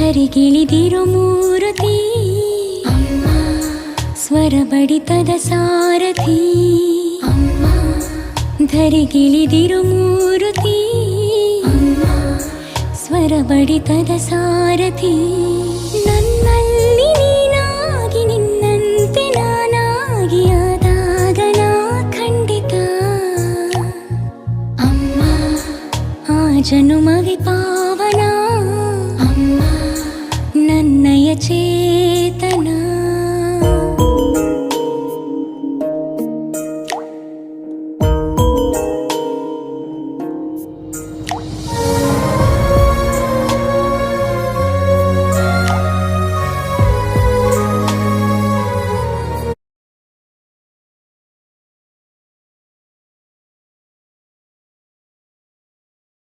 ಧರಿಗಿಳಿದಿರು ಮೂರುತಿ ಅಮ್ಮ, ಸ್ವರ ಬಡಿತದ ಸಾರಥಿ ಅಮ್ಮ, ಧರಿಗಿಳಿದಿರು ಮೂರುತಿ ಅಮ್ಮ, ಸ್ವರ ಬಡಿತದ ಸಾರಥಿ. ನನ್ನಲ್ಲಿ ನೀನಾಗಿ ನಿನ್ನಂತೆ ನಾನಾಗಿ ಆದಾಗ ನಾ ಖಂಡಿತ ಅಮ್ಮ, ಆ ಜನುಮವಿ